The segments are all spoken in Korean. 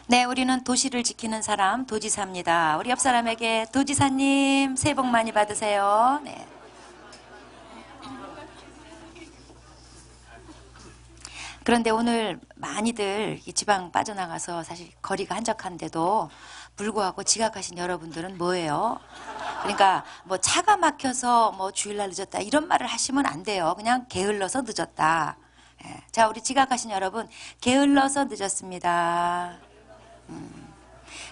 네, 우리는 도시를 지키는 사람, 도지사입니다. 우리 옆 사람에게 도지사님 새해 복 많이 받으세요. 네. 그런데 오늘 많이들 이 지방 빠져나가서 사실 거리가 한적한데도 불구하고 지각하신 여러분들은 뭐예요? 그러니까 뭐 차가 막혀서 뭐 주일날 늦었다 이런 말을 하시면 안 돼요. 그냥 게을러서 늦었다. 예. 자, 우리 지각하신 여러분, 게을러서 늦었습니다.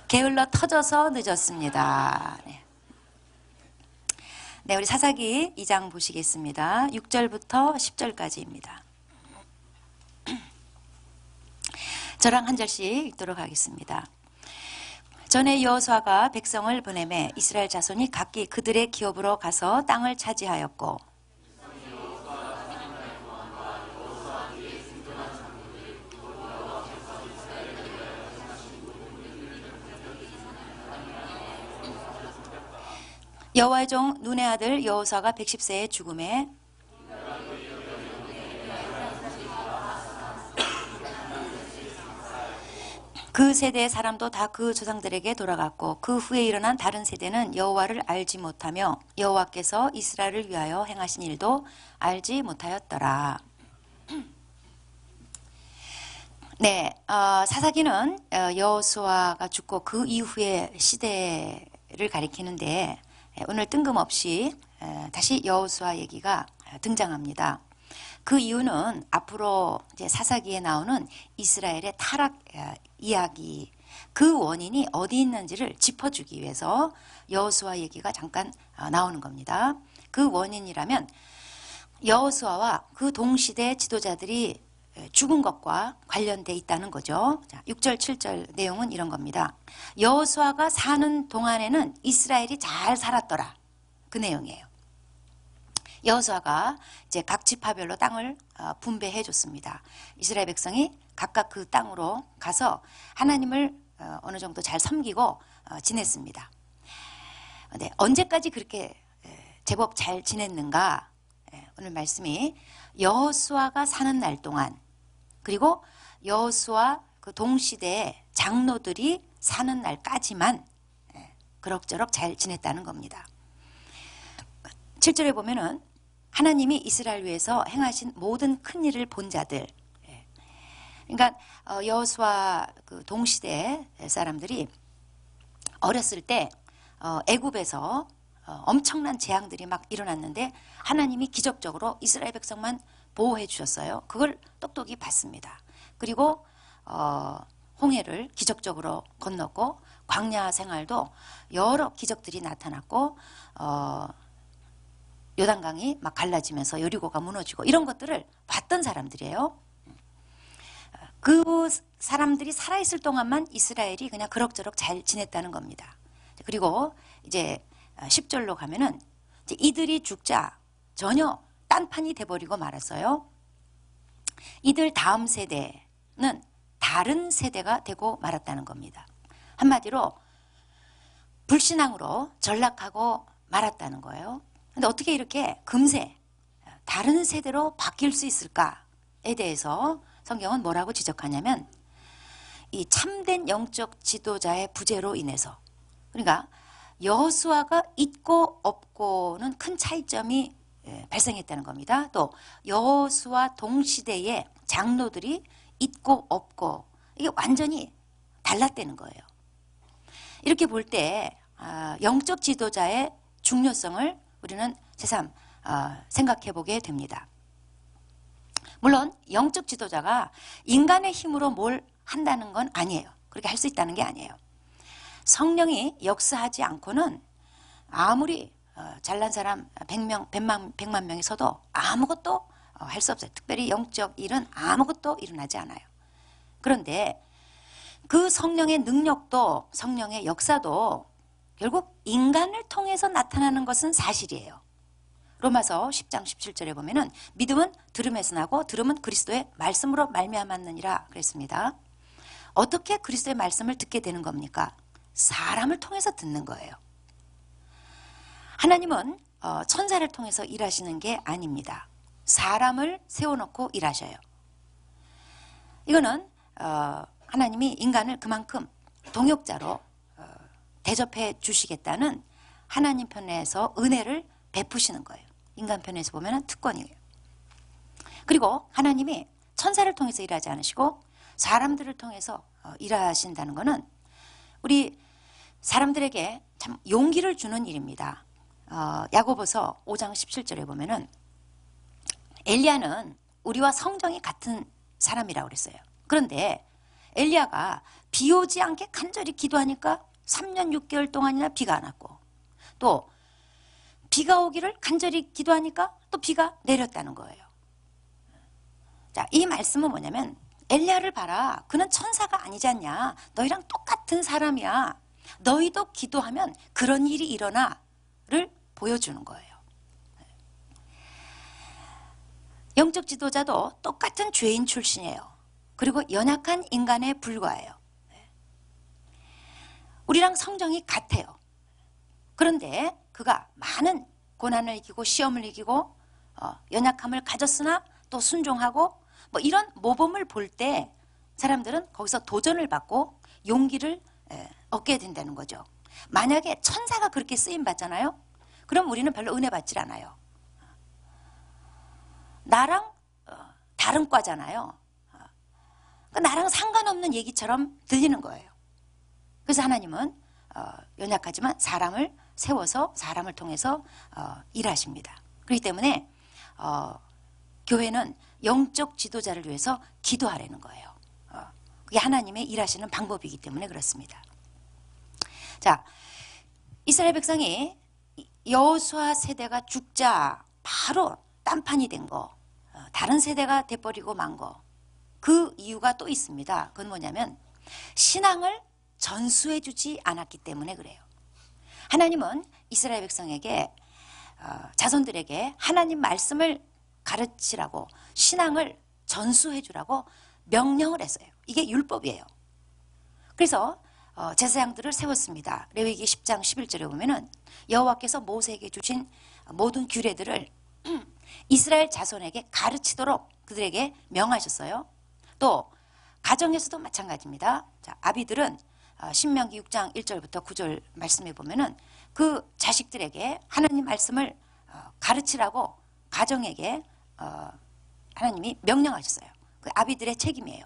게을러 터져서 늦었습니다. 네. 네, 우리 사사기 2장 보시겠습니다. 6절부터 10절까지입니다. 저랑 한 절씩 읽도록 하겠습니다. 전에 여호수아가 백성을 보내매 이스라엘 자손이 각기 그들의 기업으로 가서 땅을 차지하였고 여호와의 종 눈의 아들 여호수아가 110세에 죽음에 그 세대의 사람도 다 그 조상들에게 돌아갔고 그 후에 일어난 다른 세대는 여호와를 알지 못하며 여호와께서 이스라엘을 위하여 행하신 일도 알지 못하였더라. 네, 사사기는 여호수아가 죽고 그 이후의 시대를 가리키는데 오늘 뜬금없이 다시 여호수아 얘기가 등장합니다. 그 이유는 앞으로 이제 사사기에 나오는 이스라엘의 타락 이야기, 그 원인이 어디 있는지를 짚어주기 위해서 여호수아 얘기가 잠깐 나오는 겁니다. 그 원인이라면 여호수아와 그 동시대 지도자들이 죽은 것과 관련돼 있다는 거죠. 자, 6절 7절 내용은 이런 겁니다. 여호수아가 사는 동안에는 이스라엘이 잘 살았더라. 그 내용이에요. 여호수아가 이제 각 지파별로 땅을 분배해 줬습니다. 이스라엘 백성이 각각 그 땅으로 가서 하나님을 어느 정도 잘 섬기고 지냈습니다. 네, 언제까지 그렇게 제법 잘 지냈는가? 오늘 말씀이 여호수아가 사는 날 동안, 그리고 여호수아 그 동시대의 장로들이 사는 날까지만 그럭저럭 잘 지냈다는 겁니다. 7절에 보면은 하나님이 이스라엘 위해서 행하신 모든 큰 일을 본 자들, 그러니까 여호수아 그 동시대 사람들이 어렸을 때 애굽에서 엄청난 재앙들이 막 일어났는데 하나님이 기적적으로 이스라엘 백성만 보호해 주셨어요. 그걸 똑똑히 봤습니다. 그리고 홍해를 기적적으로 건넜고 광야 생활도 여러 기적들이 나타났고 요단강이 막 갈라지면서 여리고가 무너지고 이런 것들을 봤던 사람들이에요. 그 사람들이 살아있을 동안만 이스라엘이 그냥 그럭저럭 잘 지냈다는 겁니다. 그리고 이제 10절로 가면은 이제 이들이 죽자 전혀 딴판이 돼버리고 말았어요. 이들 다음 세대는 다른 세대가 되고 말았다는 겁니다. 한마디로 불신앙으로 전락하고 말았다는 거예요. 근데 어떻게 이렇게 금세 다른 세대로 바뀔 수 있을까에 대해서 성경은 뭐라고 지적하냐면 이 참된 영적 지도자의 부재로 인해서, 그러니까 여호수아가 있고 없고는 큰 차이점이 발생했다는 겁니다. 또 여호수아 동시대의 장로들이 있고 없고 이게 완전히 달랐다는 거예요. 이렇게 볼 때 영적 지도자의 중요성을 우리는 새삼 생각해 보게 됩니다. 물론 영적 지도자가 인간의 힘으로 뭘 한다는 건 아니에요. 그렇게 할 수 있다는 게 아니에요. 성령이 역사하지 않고는 아무리 잘난 사람 100만 명이 서도 아무것도 할 수 없어요. 특별히 영적 일은 아무것도 일어나지 않아요. 그런데 그 성령의 능력도 성령의 역사도 결국 인간을 통해서 나타나는 것은 사실이에요. 로마서 10장 17절에 보면은 믿음은 들음에서 나고 들음은 그리스도의 말씀으로 말미암았느니라 그랬습니다. 어떻게 그리스도의 말씀을 듣게 되는 겁니까? 사람을 통해서 듣는 거예요. 하나님은 천사를 통해서 일하시는 게 아닙니다. 사람을 세워놓고 일하셔요. 이거는 하나님이 인간을 그만큼 동역자로 대접해 주시겠다는 하나님 편에서 은혜를 베푸시는 거예요. 인간 편에서 보면 특권이에요. 그리고 하나님이 천사를 통해서 일하지 않으시고 사람들을 통해서 일하신다는 것은 우리 사람들에게 참 용기를 주는 일입니다. 야고보서 5장 17절에 보면은 엘리야는 우리와 성정이 같은 사람이라고 그랬어요. 그런데 엘리야가 비 오지 않게 간절히 기도하니까 3년 6개월 동안이나 비가 안 왔고, 또 비가 오기를 간절히 기도하니까 또 비가 내렸다는 거예요. 자, 이 말씀은 뭐냐면 엘리야를 봐라. 그는 천사가 아니지 않냐. 너희랑 똑같은 사람이야. 너희도 기도하면 그런 일이 일어나를 보여주는 거예요. 영적 지도자도 똑같은 죄인 출신이에요. 그리고 연약한 인간에 불과해요. 우리랑 성정이 같아요. 그런데 그가 많은 고난을 이기고 시험을 이기고 연약함을 가졌으나 또 순종하고 뭐 이런 모범을 볼 때 사람들은 거기서 도전을 받고 용기를 얻게 된다는 거죠. 만약에 천사가 그렇게 쓰임 받잖아요. 그럼 우리는 별로 은혜 받질 않아요. 나랑 다른 과잖아요. 나랑 상관없는 얘기처럼 들리는 거예요. 그래서 하나님은 연약하지만 사람을 세워서 사람을 통해서 일하십니다. 그렇기 때문에 교회는 영적 지도자를 위해서 기도하라는 거예요. 그게 하나님의 일하시는 방법이기 때문에 그렇습니다. 자, 이스라엘 백성이 여호수아 세대가 죽자 바로 딴판이 된 거, 다른 세대가 돼버리고 만 거, 그 이유가 또 있습니다. 그건 뭐냐면 신앙을 전수해 주지 않았기 때문에 그래요. 하나님은 이스라엘 백성에게 자손들에게 하나님 말씀을 가르치라고 신앙을 전수해 주라고 명령을 했어요. 이게 율법이에요. 그래서 제사장들을 세웠습니다. 레위기 10장 11절에 보면은 여호와께서 모세에게 주신 모든 규례들을 이스라엘 자손에게 가르치도록 그들에게 명하셨어요. 또 가정에서도 마찬가지입니다. 자, 아비들은 신명기 6장 1절부터 9절 말씀해 보면은 그 자식들에게 하나님 말씀을 가르치라고 가정에게 하나님이 명령하셨어요. 그 아비들의 책임이에요.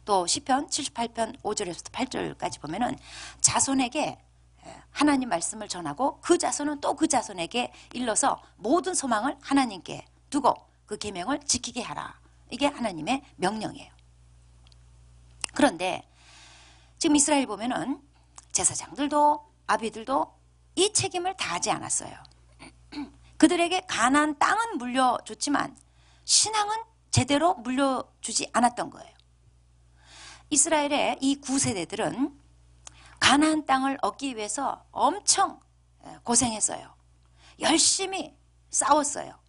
또 시편 78편 5절에서 8절까지 보면은 자손에게 하나님 말씀을 전하고 그 자손은 또 그 자손에게 일러서 모든 소망을 하나님께 두고 그 계명을 지키게 하라. 이게 하나님의 명령이에요. 그런데 지금 이스라엘 보면은 제사장들도 아비들도 이 책임을 다하지 않았어요. 그들에게 가나안 땅은 물려줬지만 신앙은 제대로 물려주지 않았던 거예요. 이스라엘의 이 9세대들은 가나안 땅을 얻기 위해서 엄청 고생했어요. 열심히 싸웠어요.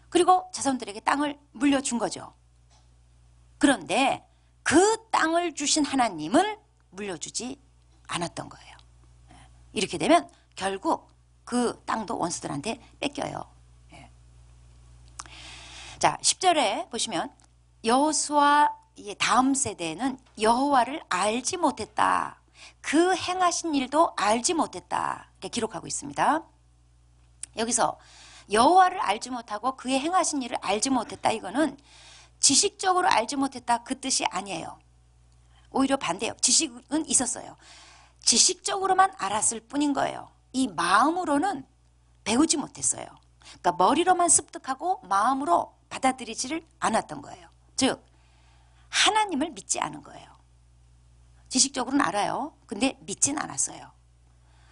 그리고 자손들에게 땅을 물려준 거죠. 그런데 그 땅을 주신 하나님은 물려주지 않았던 거예요. 이렇게 되면 결국 그 땅도 원수들한테 뺏겨요. 자, 10절에 보시면 여호수아 다음 세대는 여호와를 알지 못했다. 그 행하신 일도 알지 못했다. 이렇게 기록하고 있습니다. 여기서 여호와를 알지 못하고 그의 행하신 일을 알지 못했다. 이거는 지식적으로 알지 못했다 그 뜻이 아니에요. 오히려 반대예요. 지식은 있었어요. 지식적으로만 알았을 뿐인 거예요. 이 마음으로는 배우지 못했어요. 그러니까 머리로만 습득하고 마음으로 받아들이지를 않았던 거예요. 즉 하나님을 믿지 않은 거예요. 지식적으로는 알아요. 근데 믿진 않았어요.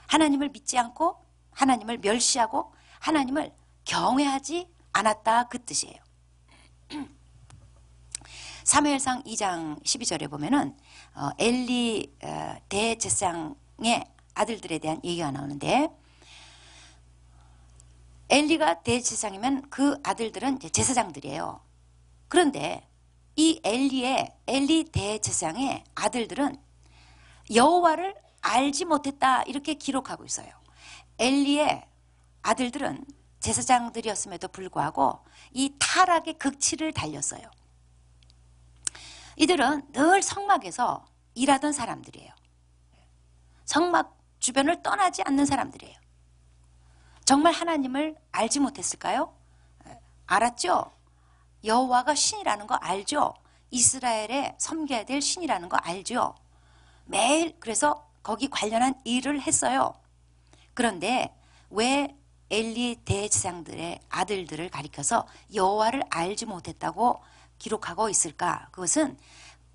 하나님을 믿지 않고 하나님을 멸시하고 하나님을 경외하지 않았다 그 뜻이에요. 사무엘상 2장 12절에 보면은 엘리 대제사장의 아들들에 대한 얘기가 나오는데, 엘리가 대제사장이면 그 아들들은 이제 제사장들이에요. 그런데 이 엘리 대제사장의 아들들은 여호와를 알지 못했다 이렇게 기록하고 있어요. 엘리의 아들들은 제사장들이었음에도 불구하고 이 타락의 극치를 달렸어요. 이들은 늘 성막에서 일하던 사람들이에요. 성막 주변을 떠나지 않는 사람들이에요. 정말 하나님을 알지 못했을까요? 알았죠? 여호와가 신이라는 거 알죠? 이스라엘에 섬겨야 될 신이라는 거 알죠? 매일 그래서 거기 관련한 일을 했어요. 그런데 왜 엘리 대제사장들의 아들들을 가리켜서 여호와를 알지 못했다고 기록하고 있을까? 그것은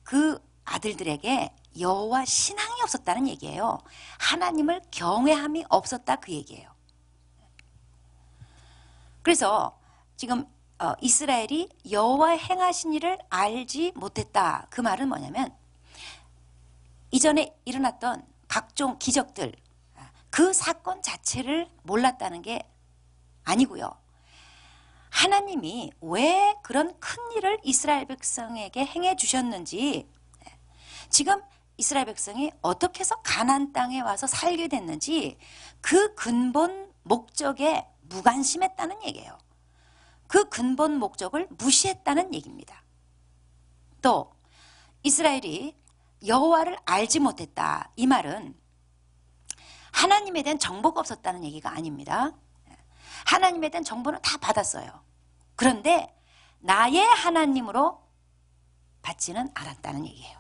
그 아들들에게 여호와 신앙이 없었다는 얘기예요. 하나님을 경외함이 없었다 그 얘기예요. 그래서 지금 이스라엘이 여호와 행하신 일을 알지 못했다. 그 말은 뭐냐면 이전에 일어났던 각종 기적들, 그 사건 자체를 몰랐다는 게 아니고요. 하나님이 왜 그런 큰 일을 이스라엘 백성에게 행해 주셨는지, 지금 이스라엘 백성이 어떻게 해서 가나안 땅에 와서 살게 됐는지 그 근본 목적에 무관심했다는 얘기예요. 그 근본 목적을 무시했다는 얘기입니다. 또 이스라엘이 여호와를 알지 못했다. 이 말은 하나님에 대한 정보가 없었다는 얘기가 아닙니다. 하나님에 대한 정보는 다 받았어요. 그런데 나의 하나님으로 받지는 않았다는 얘기예요.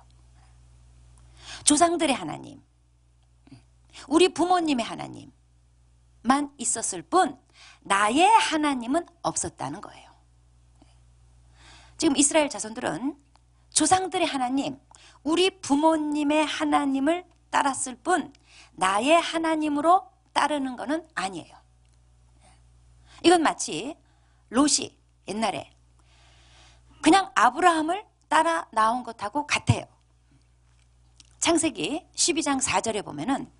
조상들의 하나님, 우리 부모님의 하나님만 있었을 뿐 나의 하나님은 없었다는 거예요. 지금 이스라엘 자손들은 조상들의 하나님, 우리 부모님의 하나님을 따랐을 뿐 나의 하나님으로 따르는 것은 아니에요. 이건 마치 롯이 옛날에 그냥 아브라함을 따라 나온 것하고 같아요. 창세기 12장 4절에 보면은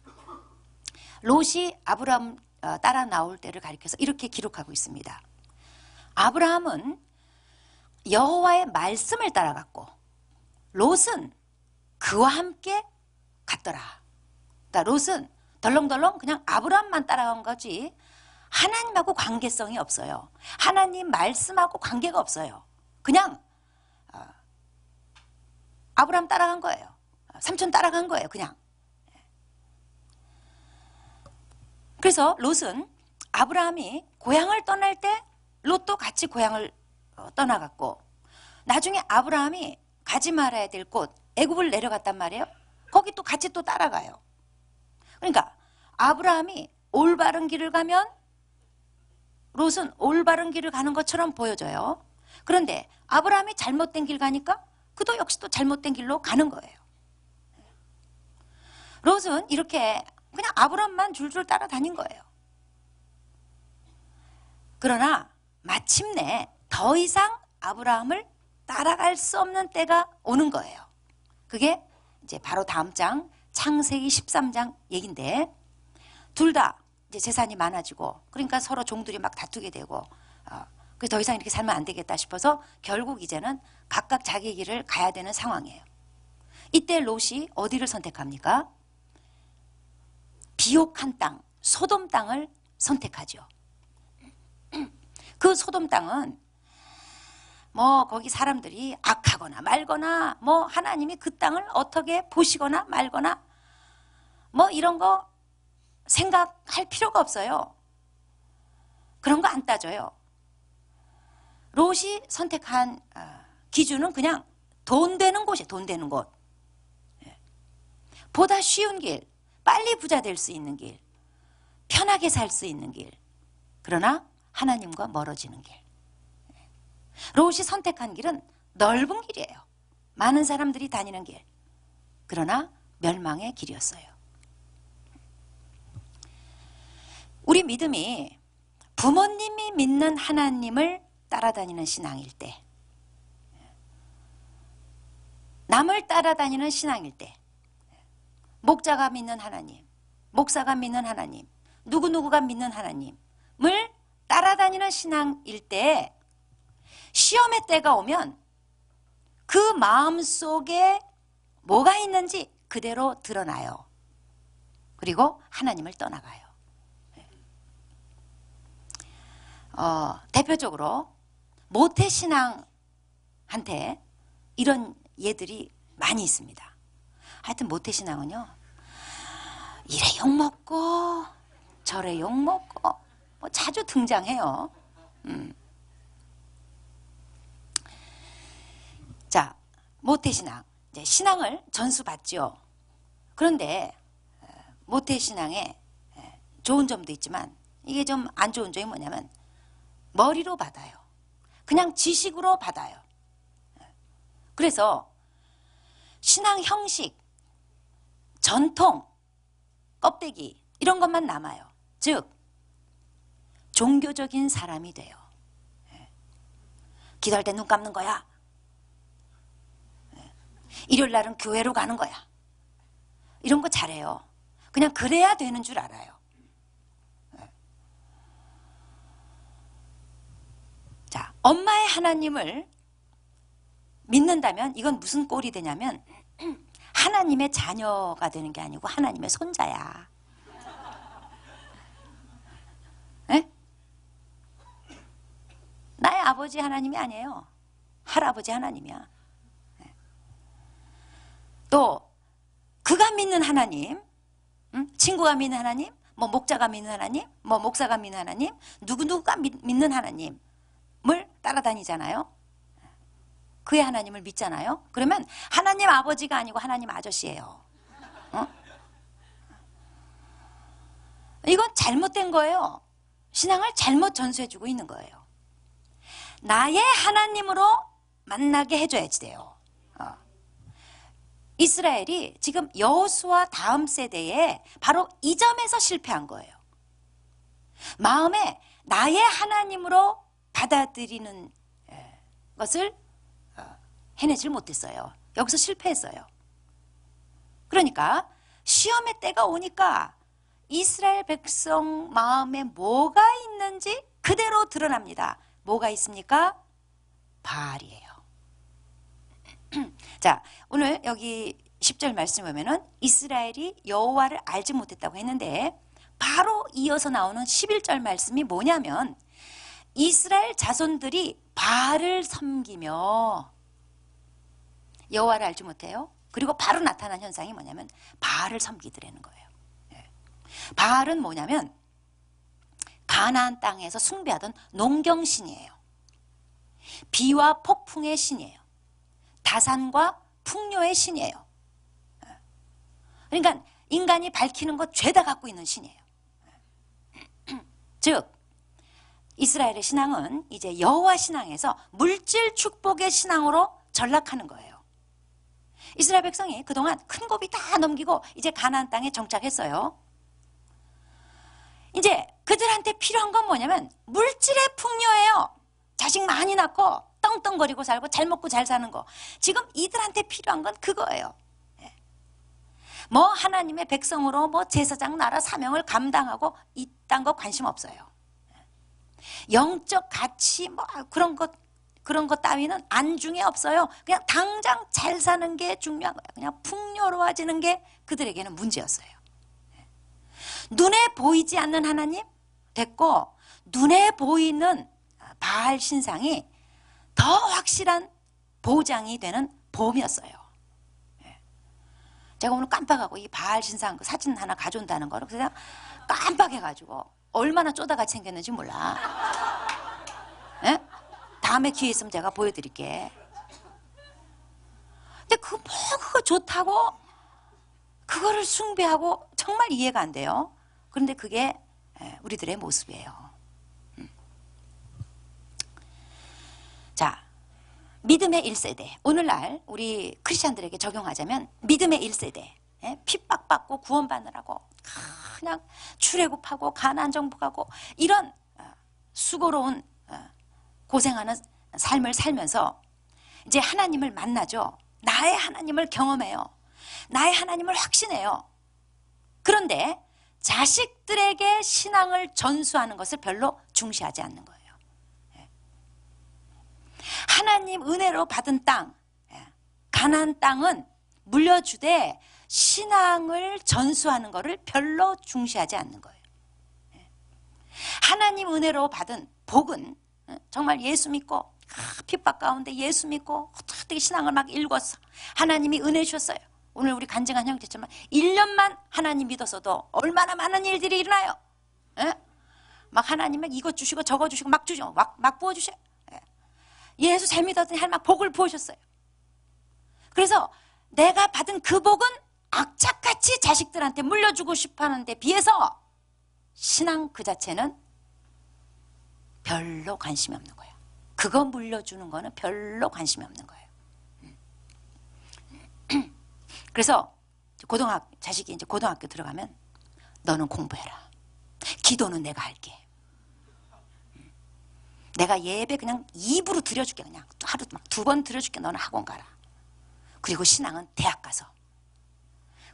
롯이 아브라함 따라 나올 때를 가리켜서 이렇게 기록하고 있습니다. 아브라함은 여호와의 말씀을 따라갔고 롯은 그와 함께 갔더라. 그러니까 롯은 덜렁덜렁 그냥 아브라함만 따라간 거지 하나님하고 관계성이 없어요. 하나님 말씀하고 관계가 없어요. 그냥 아브라함 따라간 거예요. 삼촌 따라간 거예요. 그냥. 그래서 롯은 아브라함이 고향을 떠날 때 롯도 같이 고향을 떠나갔고 나중에 아브라함이 가지 말아야 될 곳 애굽을 내려갔단 말이에요. 거기 또 같이 또 따라가요. 그러니까 아브라함이 올바른 길을 가면 롯은 올바른 길을 가는 것처럼 보여져요. 그런데 아브라함이 잘못된 길 가니까 그도 역시 또 잘못된 길로 가는 거예요. 롯은 이렇게 그냥 아브라함만 줄줄 따라다닌 거예요. 그러나 마침내 더 이상 아브라함을 따라갈 수 없는 때가 오는 거예요. 그게 이제 바로 다음 장 창세기 13장 얘긴데 둘 다 이제 재산이 많아지고 그러니까 서로 종들이 막 다투게 되고 그래서 더 이상 이렇게 살면 안 되겠다 싶어서 결국 이제는 각각 자기 길을 가야 되는 상황이에요. 이때 롯이 어디를 선택합니까? 비옥한 땅, 소돔 땅을 선택하죠. 그 소돔 땅은 뭐 거기 사람들이 악하거나 말거나 뭐 하나님이 그 땅을 어떻게 보시거나 말거나 뭐 이런 거 생각할 필요가 없어요. 그런 거 안 따져요. 롯이 선택한 기준은 그냥 돈 되는 곳이에요. 돈 되는 곳. 보다 쉬운 길, 빨리 부자 될 수 있는 길, 편하게 살 수 있는 길. 그러나 하나님과 멀어지는 길. 롯이 선택한 길은 넓은 길이에요. 많은 사람들이 다니는 길. 그러나 멸망의 길이었어요. 우리 믿음이 부모님이 믿는 하나님을 따라다니는 신앙일 때, 남을 따라다니는 신앙일 때, 목자가 믿는 하나님, 목사가 믿는 하나님, 누구누구가 믿는 하나님을 따라다니는 신앙일 때 시험의 때가 오면 그 마음속에 뭐가 있는지 그대로 드러나요. 그리고 하나님을 떠나가요. 대표적으로 모태신앙한테 이런 예들이 많이 있습니다. 하여튼 모태신앙은요, 이래 욕먹고 저래 욕먹고 뭐 자주 등장해요. 자, 모태신앙, 이제 신앙을 전수받죠. 그런데 모태신앙에 좋은 점도 있지만 이게 좀 안 좋은 점이 뭐냐면 머리로 받아요. 그냥 지식으로 받아요. 그래서 신앙 형식, 전통, 껍데기 이런 것만 남아요. 즉 종교적인 사람이 돼요. 기도할 때 눈 감는 거야. 일요일 날은 교회로 가는 거야. 이런 거 잘해요. 그냥 그래야 되는 줄 알아요. 자, 엄마의 하나님을 믿는다면 이건 무슨 꼴이 되냐면 하나님의 자녀가 되는 게 아니고 하나님의 손자야. 에? 나의 아버지 하나님이 아니에요. 할아버지 하나님이야. 또 그가 믿는 하나님, 친구가 믿는 하나님, 뭐 목자가 믿는 하나님, 뭐 목사가 믿는 하나님, 누구누구가 믿는 하나님을 따라다니잖아요. 그의 하나님을 믿잖아요. 그러면 하나님 아버지가 아니고 하나님 아저씨예요. 이건 잘못된 거예요. 신앙을 잘못 전수해주고 있는 거예요. 나의 하나님으로 만나게 해줘야지 돼요. 이스라엘이 지금 여호수아 다음 세대에 바로 이 점에서 실패한 거예요. 마음에 나의 하나님으로 받아들이는 것을 해내질 못했어요. 여기서 실패했어요. 그러니까 시험의 때가 오니까 이스라엘 백성 마음에 뭐가 있는지 그대로 드러납니다. 뭐가 있습니까? 바알이에요. 자, 오늘 여기 10절 말씀 보면은 이스라엘이 여호와를 알지 못했다고 했는데 바로 이어서 나오는 11절 말씀이 뭐냐면 이스라엘 자손들이 바알을 섬기며 여호와를 알지 못해요. 그리고 바로 나타난 현상이 뭐냐면 바알을 섬기더라는 거예요. 바알은 뭐냐면 가나안 땅에서 숭배하던 농경신이에요. 비와 폭풍의 신이에요. 다산과 풍요의 신이에요. 그러니까 인간이 밝히는 것 죄다 갖고 있는 신이에요. 즉 이스라엘의 신앙은 이제 여호와 신앙에서 물질 축복의 신앙으로 전락하는 거예요. 이스라엘 백성이 그동안 큰 고비 다 넘기고 이제 가나안 땅에 정착했어요. 이제 그들한테 필요한 건 뭐냐면 물질의 풍요예요. 자식 많이 낳고 떵떵거리고 살고 잘 먹고 잘 사는 거. 지금 이들한테 필요한 건 그거예요. 뭐 하나님의 백성으로 뭐 제사장 나라 사명을 감당하고 이딴 거 관심 없어요. 영적 가치 뭐 그런 것 따위는 안중에 없어요. 그냥 당장 잘 사는 게 중요한 거예요. 그냥 풍요로워지는 게 그들에게는 문제였어요. 눈에 보이지 않는 하나님 됐고 눈에 보이는 바알 신상이 더 확실한 보장이 되는 보험이었어요. 제가 오늘 깜빡하고 이 바알 신상 그 사진 하나 가져온다는 거를 그냥 깜빡해가지고 얼마나 쪼다같이 생겼는지 몰라. 예? 다음에 기회 있으면 제가 보여드릴게. 근데 그거 좋다고 그거를 숭배하고 정말 이해가 안 돼요. 그런데 그게 우리들의 모습이에요. 자, 믿음의 1세대. 오늘날 우리 크리스찬들에게 적용하자면 믿음의 1세대. 핍박받고 구원받느라고 그냥 출애굽하고 가나안 정복하고 이런 수고로운 고생하는 삶을 살면서 이제 하나님을 만나죠. 나의 하나님을 경험해요. 나의 하나님을 확신해요. 그런데 자식들에게 신앙을 전수하는 것을 별로 중시하지 않는 거예요. 하나님 은혜로 받은 땅, 가나안 땅은 물려주되 신앙을 전수하는 것을 별로 중시하지 않는 거예요. 하나님 은혜로 받은 복은 정말 예수 믿고 핍박 가운데 예수 믿고 빡빡되게 신앙을 막 읽었어. 하나님이 은혜 주셨어요. 오늘 우리 간증한 형제지만 1년만 하나님 믿어서도 얼마나 많은 일들이 일어나요. 예? 막 하나님 막 이것 주시고 저거 주시고 막 주죠. 막 부어주셔요. 예. 예수 잘 믿었더니 하나님 막 복을 부으셨어요. 그래서 내가 받은 그 복은 악착같이 자식들한테 물려주고 싶어하는 데 비해서 신앙 그 자체는 별로 관심이 없는 거예요. 그거 물려주는 거는 별로 관심이 없는 거예요. 그래서 자식이 이제 고등학교 들어가면 너는 공부해라. 기도는 내가 할게. 내가 예배 그냥 입으로 드려줄게. 그냥 하루 막 2번 드려줄게. 너는 학원 가라. 그리고 신앙은 대학 가서.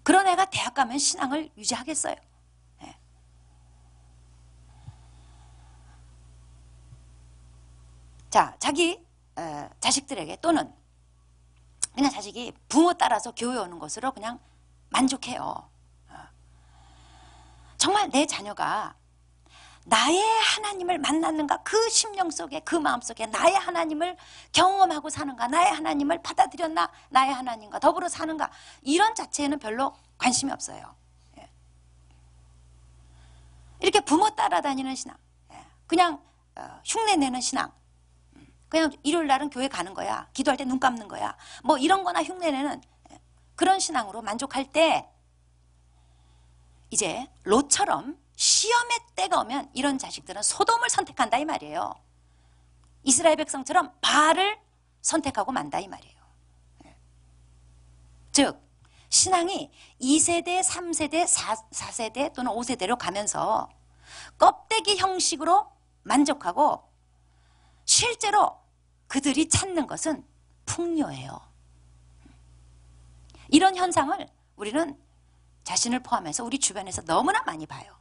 그런 애가 대학 가면 신앙을 유지하겠어요. 네. 자, 자기 자식들에게 또는 그냥 자식이 부모 따라서 교회 오는 것으로 그냥 만족해요. 정말 내 자녀가 나의 하나님을 만났는가, 그 심령 속에, 그 마음 속에 나의 하나님을 경험하고 사는가, 나의 하나님을 받아들였나, 나의 하나님과 더불어 사는가, 이런 자체에는 별로 관심이 없어요. 이렇게 부모 따라다니는 신앙, 그냥 흉내내는 신앙, 그냥 일요일 날은 교회 가는 거야, 기도할 때 눈 감는 거야, 뭐 이런 거나 흉내내는 그런 신앙으로 만족할 때 이제 롯처럼 시험의 때가 오면 이런 자식들은 소돔을 선택한다 이 말이에요. 이스라엘 백성처럼 바알을 선택하고 만다 이 말이에요. 즉 신앙이 2세대, 3세대, 4세대 또는 5세대로 가면서 껍데기 형식으로 만족하고 실제로 그들이 찾는 것은 풍요예요. 이런 현상을 우리는 자신을 포함해서 우리 주변에서 너무나 많이 봐요.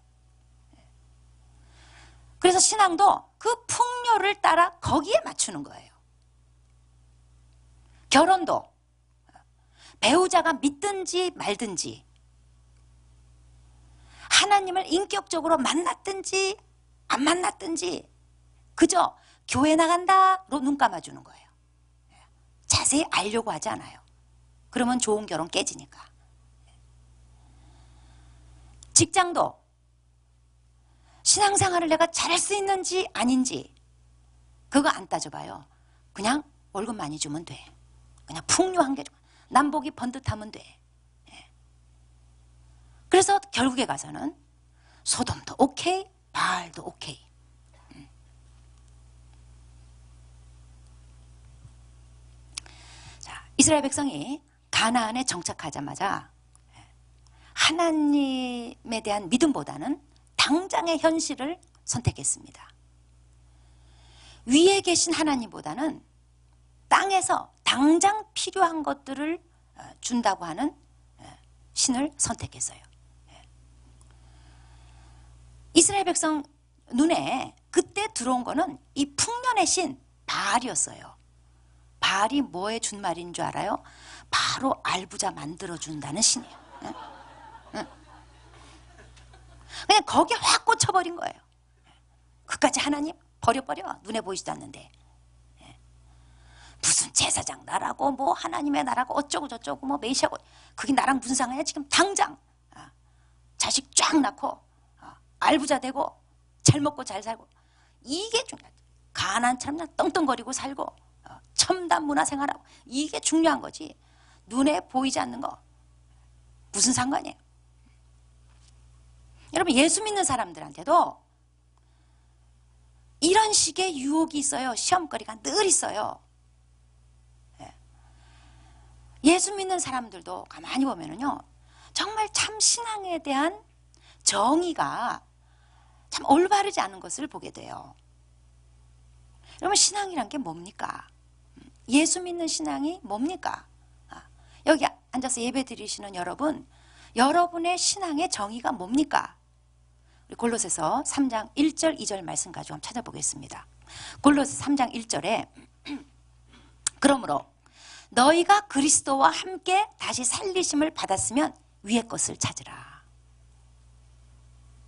그래서 신앙도 그 풍요를 따라 거기에 맞추는 거예요. 결혼도 배우자가 믿든지 말든지, 하나님을 인격적으로 만났든지 안 만났든지 그저 교회 나간다로 눈 감아주는 거예요. 자세히 알려고 하지 않아요. 그러면 좋은 결혼 깨지니까. 직장도 신앙생활을 내가 잘할 수 있는지 아닌지 그거 안 따져봐요. 그냥 월급 많이 주면 돼. 그냥 풍요한 게 남복이 번듯하면 돼. 그래서 결국에 가서는 소돔도 오케이, 바알도 오케이. 자, 이스라엘 백성이 가나안에 정착하자마자 하나님에 대한 믿음보다는 당장의 현실을 선택했습니다. 위에 계신 하나님보다는 땅에서 당장 필요한 것들을 준다고 하는 신을 선택했어요. 이스라엘 백성 눈에 그때 들어온 거는 이 풍년의 신 바알이었어요. 바알이 뭐에 준 말인 줄 알아요? 바로 알부자 만들어준다는 신이에요. 그냥 거기에 확 꽂혀버린 거예요. 그까지 하나님 버려버려. 눈에 보이지도 않는데. 무슨 제사장 나라고 뭐 하나님의 나라고 어쩌고 저쩌고 뭐 메시아고, 그게 나랑 무슨 상관이야. 지금 당장 자식 쫙 낳고 알부자 되고 잘 먹고 잘 살고, 이게 중요하다. 가난처럼 그냥 떵떵거리고 살고 첨단 문화 생활하고, 이게 중요한 거지. 눈에 보이지 않는 거 무슨 상관이에요. 여러분, 예수 믿는 사람들한테도 이런 식의 유혹이 있어요. 시험거리가 늘 있어요. 예수 믿는 사람들도 가만히 보면은요, 정말 참 신앙에 대한 정의가 참 올바르지 않은 것을 보게 돼요. 여러분, 신앙이란 게 뭡니까? 예수 믿는 신앙이 뭡니까? 여기 앉아서 예배 드리시는 여러분, 여러분의 신앙의 정의가 뭡니까? 우리 골로새서 3장 1절 2절 말씀 가지고 한번 찾아보겠습니다. 골로새 3장 1절에 그러므로 너희가 그리스도와 함께 다시 살리심을 받았으면 위의 것을 찾으라.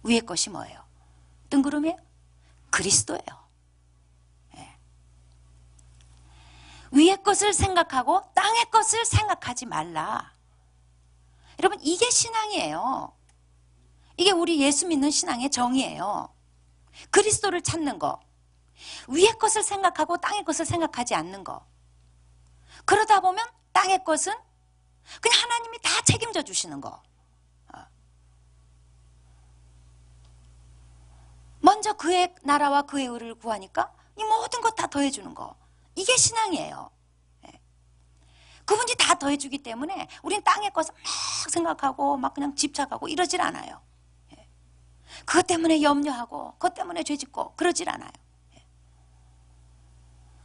위의 것이 뭐예요? 뜬구름이에요? 그리스도예요. 네. 위의 것을 생각하고 땅의 것을 생각하지 말라. 여러분, 이게 신앙이에요. 이게 우리 예수 믿는 신앙의 정의예요. 그리스도를 찾는 거, 위의 것을 생각하고 땅의 것을 생각하지 않는 거. 그러다 보면 땅의 것은 그냥 하나님이 다 책임져 주시는 거. 먼저 그의 나라와 그의 의를 구하니까 이 모든 것 다 더해주는 거. 이게 신앙이에요. 그분이 다 더해주기 때문에 우린 땅의 것을 막 생각하고 막 그냥 집착하고 이러질 않아요. 그것 때문에 염려하고 그것 때문에 죄짓고 그러질 않아요.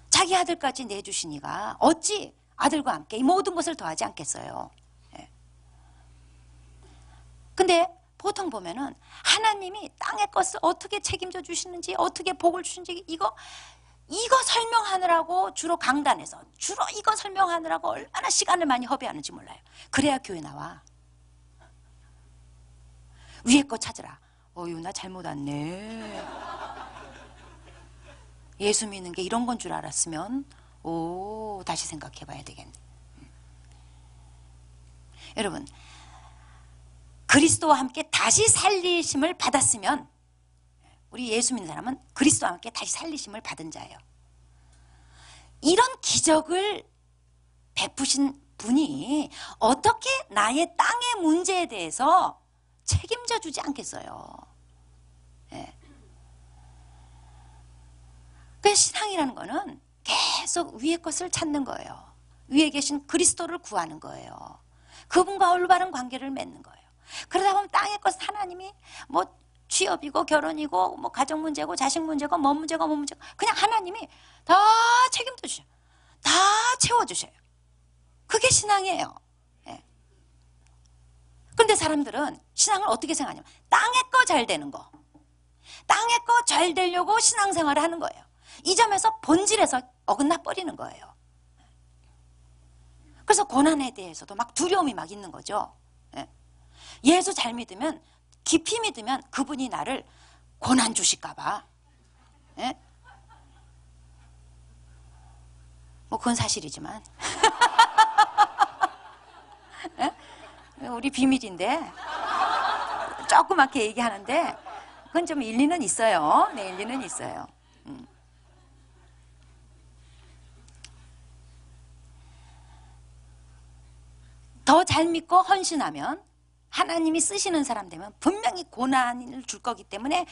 자기 아들까지 내주시니가 어찌 아들과 함께 이 모든 것을 더하지 않겠어요. 근데 보통 보면은 하나님이 땅의 것을 어떻게 책임져 주시는지, 어떻게 복을 주시는지 이거 설명하느라고 주로 강단에서 주로 이거 설명하느라고 얼마나 시간을 많이 허비하는지 몰라요. 그래야 교회 나와. 위에 거 찾으라. 어휴, 나 잘못 왔네. 예수 믿는 게 이런 건 줄 알았으면 다시 생각해 봐야 되겠네. 여러분, 그리스도와 함께 다시 살리심을 받았으면, 우리 예수 믿는 사람은 그리스도와 함께 다시 살리심을 받은 자예요. 이런 기적을 베푸신 분이 어떻게 나의 땅의 문제에 대해서 책임져 주지 않겠어요. 그 신앙이라는 거는 계속 위의 것을 찾는 거예요. 위에 계신 그리스도를 구하는 거예요. 그분과 올바른 관계를 맺는 거예요. 그러다 보면 땅의 것은 하나님이 뭐 취업이고 결혼이고 뭐 가정 문제고 자식 문제고 뭐 문제고 뭐 문제고 그냥 하나님이 다 책임져 주셔요. 다 채워주셔요. 그게 신앙이에요. 그런데 사람들은 신앙을 어떻게 생각하냐면 땅의 거 잘 되는 거, 땅의 거 잘 되려고 신앙생활을 하는 거예요. 이 점에서 본질에서 어긋나 버리는 거예요. 그래서 고난에 대해서도 막 두려움이 막 있는 거죠. 예수 잘 믿으면, 깊이 믿으면 그분이 나를 고난 주실까 봐. 뭐 그건 사실이지만 우리 비밀인데 조그맣게 얘기하는데 그건 좀 일리는 있어요. 네, 일리는 있어요. 더 잘 믿고 헌신하면 하나님이 쓰시는 사람 되면 분명히 고난을 줄 거기 때문에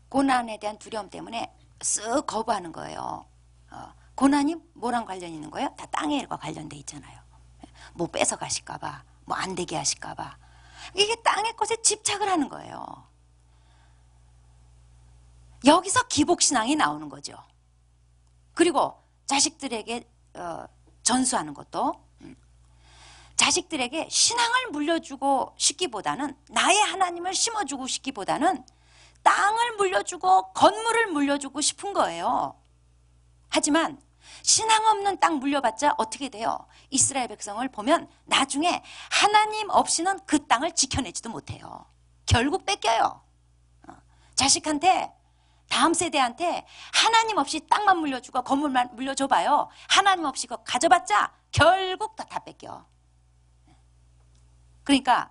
고난에 대한 두려움 때문에 쓱 거부하는 거예요. 고난이 뭐랑 관련이 있는 거예요? 다 땅의 일과 관련돼 있잖아요. 뭐 뺏어가실까 봐, 뭐 안 되게 하실까 봐. 이게 땅의 것에 집착을 하는 거예요. 여기서 기복신앙이 나오는 거죠. 그리고 자식들에게 전수하는 것도 자식들에게 신앙을 물려주고 싶기보다는 나의 하나님을 심어주고 싶기보다는 땅을 물려주고 건물을 물려주고 싶은 거예요. 하지만 신앙 없는 땅 물려봤자 어떻게 돼요? 이스라엘 백성을 보면 나중에 하나님 없이는 그 땅을 지켜내지도 못해요. 결국 뺏겨요. 자식한테, 다음 세대한테 하나님 없이 땅만 물려주고 건물만 물려줘봐요. 하나님 없이 그거 가져봤자 결국 다 뺏겨. 그러니까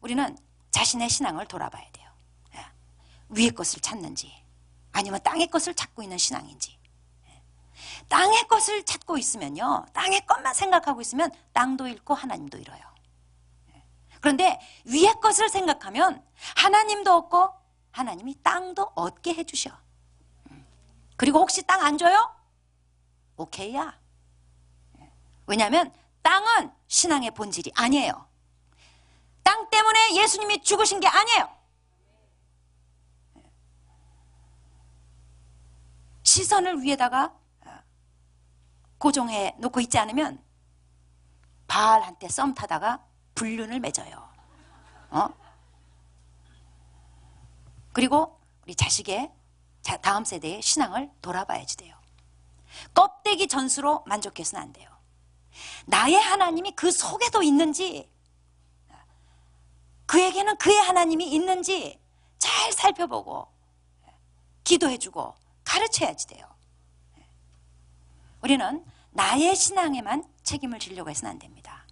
우리는 자신의 신앙을 돌아봐야 돼요. 위의 것을 찾는지 아니면 땅의 것을 찾고 있는 신앙인지. 땅의 것을 찾고 있으면요, 땅의 것만 생각하고 있으면 땅도 잃고 하나님도 잃어요. 그런데 위의 것을 생각하면 하나님도 얻고 하나님이 땅도 얻게 해주셔. 그리고 혹시 땅 안 줘요? 오케이야. 왜냐하면 땅은 신앙의 본질이 아니에요. 땅 때문에 예수님이 죽으신 게 아니에요. 시선을 위에다가 고정해 놓고 있지 않으면 바알한테 썸 타다가 불륜을 맺어요. 그리고 우리 자식의 다음 세대의 신앙을 돌아봐야지 돼요. 껍데기 전수로 만족해서는 안 돼요. 나의 하나님이 그 속에도 있는지, 그에게는 그의 하나님이 있는지 잘 살펴보고 기도해주고 가르쳐야지 돼요. 우리는 나의 신앙에만 책임을 지려고 해서는 안 됩니다.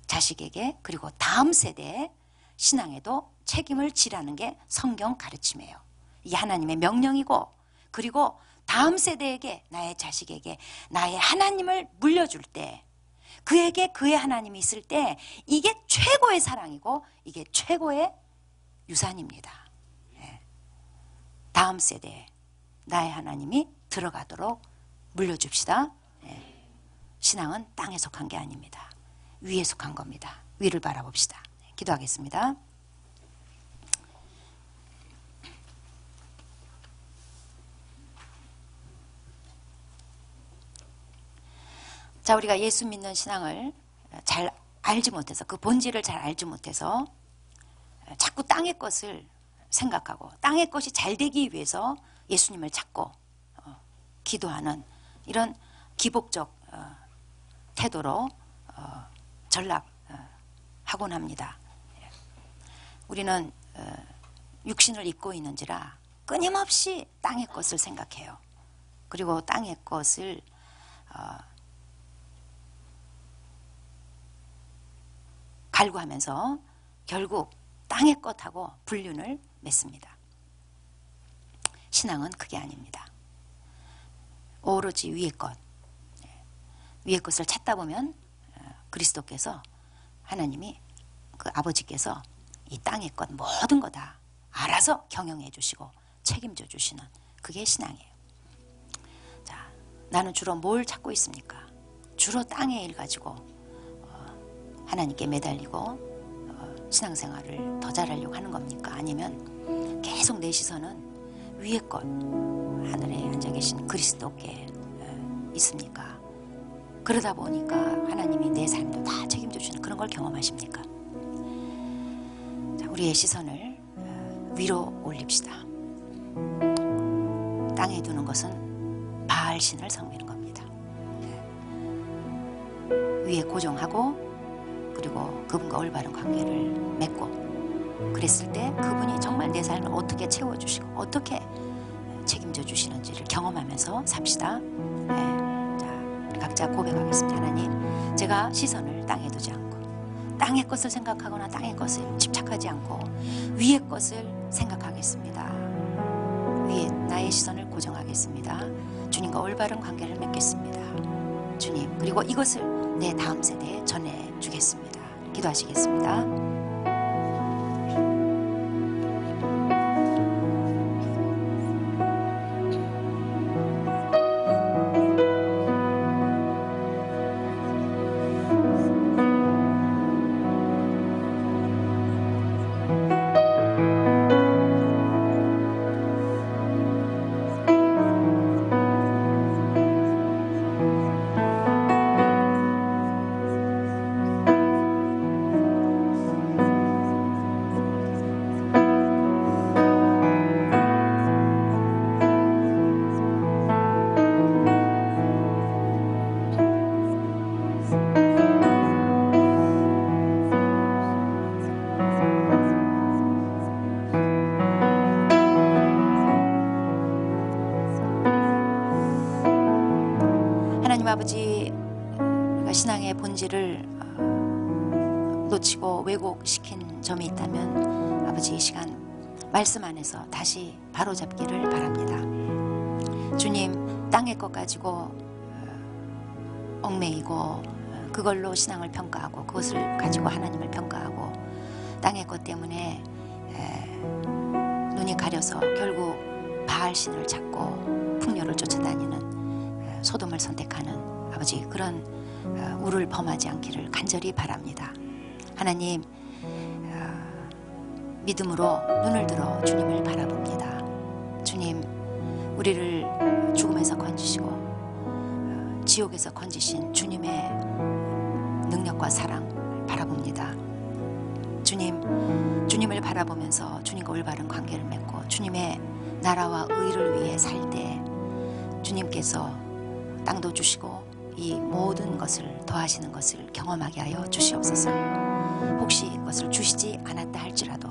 자식에게 그리고 다음 세대의 신앙에도 책임을 지라는 게 성경 가르침이에요. 이게 하나님의 명령이고, 그리고 다음 세대에게, 나의 자식에게 나의 하나님을 물려줄 때, 그에게 그의 하나님이 있을 때 이게 최고의 사랑이고 이게 최고의 유산입니다. 다음 세대에 나의 하나님이 들어가도록 물려줍시다. 신앙은 땅에 속한 게 아닙니다. 위에 속한 겁니다. 위를 바라봅시다. 기도하겠습니다. 자, 우리가 예수 믿는 신앙을 잘 알지 못해서, 그 본질을 잘 알지 못해서 자꾸 땅의 것을 생각하고 땅의 것이 잘 되기 위해서 예수님을 찾고 기도하는 이런 기복적 태도로 전락하곤 합니다. 우리는 육신을 입고 있는지라 끊임없이 땅의 것을 생각해요. 그리고 땅의 것을 갈구하면서 결국 땅의 것하고 불륜을 맺습니다. 신앙은 그게 아닙니다. 오로지 위의 것, 위의 것을 찾다 보면 그리스도께서, 하나님이, 그 아버지께서 이 땅의 것 모든 거 다 알아서 경영해 주시고 책임져 주시는, 그게 신앙이에요. 자, 나는 주로 뭘 찾고 있습니까? 주로 땅의 일 가지고 하나님께 매달리고 신앙생활을 더 잘하려고 하는 겁니까? 아니면 계속 내 시선은 위의 것, 하늘에 앉아 계신 그리스도께 있습니까? 그러다 보니까 하나님이 내 삶도 다 책임져 주시는 그런 걸 경험하십니까? 자, 우리의 시선을 위로 올립시다. 땅에 두는 것은 바알 신을 섬기는 겁니다. 위에 고정하고, 그리고 그분과 올바른 관계를 맺고, 그랬을 때 그분이 정말 내 삶을 어떻게 채워주시고 어떻게 책임져 주시는지를 경험하면서 삽시다. 자, 우리 각자 고백하겠습니다. 하나님, 제가 시선을 땅에 두지 않고 땅의 것을 생각하거나 땅의 것에 집착하지 않고 위의 것을 생각하겠습니다. 위에 나의 시선을 고정하겠습니다. 주님과 올바른 관계를 맺겠습니다. 주님, 그리고 이것을 내 다음 세대에 전해주겠습니다. 기도하시겠습니다. 하나님 아버지, 우리가 신앙의 본질을 놓치고 왜곡시킨 점이 있다면 아버지, 이 시간 말씀 안에서 다시 바로잡기를 바랍니다. 주님, 땅의 것 가지고 얽매이고 그걸로 신앙을 평가하고 그것을 가지고 하나님을 평가하고 땅의 것 때문에 눈이 가려서 결국 바알신을 찾고 풍요를 쫓아다니는 소돔을 선택하는 아버지, 그런 우를 범하지 않기를 간절히 바랍니다. 하나님, 믿음으로 눈을 들어 주님을 바라봅니다. 주님, 우리를 죽음에서 건지시고 지옥에서 건지신 주님의 능력과 사랑 바라봅니다. 주님, 주님을 바라보면서 주님과 올바른 관계를 맺고 주님의 나라와 의를 위해 살 때 주님께서 땅도 주시고 이 모든 것을 더하시는 것을 경험하게 하여 주시옵소서. 혹시 그것을 주시지 않았다 할지라도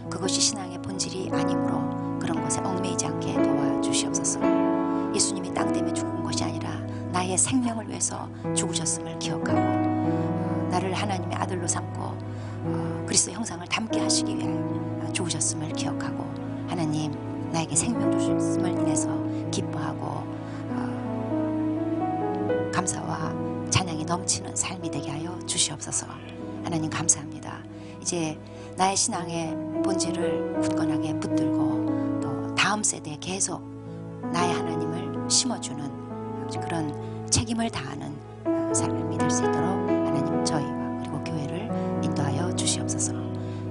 그것이 신앙의 본질이 아니므로 그런 것에 얽매이지 않게 도와주시옵소서. 예수님이 땅 때문에 죽은 것이 아니라 나의 생명을 위해서 죽으셨음을 기억하고 나를 하나님의 아들로 삼고 그리스도 형상을 담게 하시기 위해 죽으셨음을 기억하고 하나님 나에게 생명 주셨음을 인해서 기뻐하고 감사와 찬양이 넘치는 삶이 되게 하여 주시옵소서. 하나님 감사합니다. 이제 나의 신앙의 본질을 굳건하게 붙들고 또 다음 세대에 계속 나의 하나님을 심어주는 그런 책임을 다하는 삶이 될 수 있도록 하나님 저희와 그리고 교회를 인도하여 주시옵소서.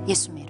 예수님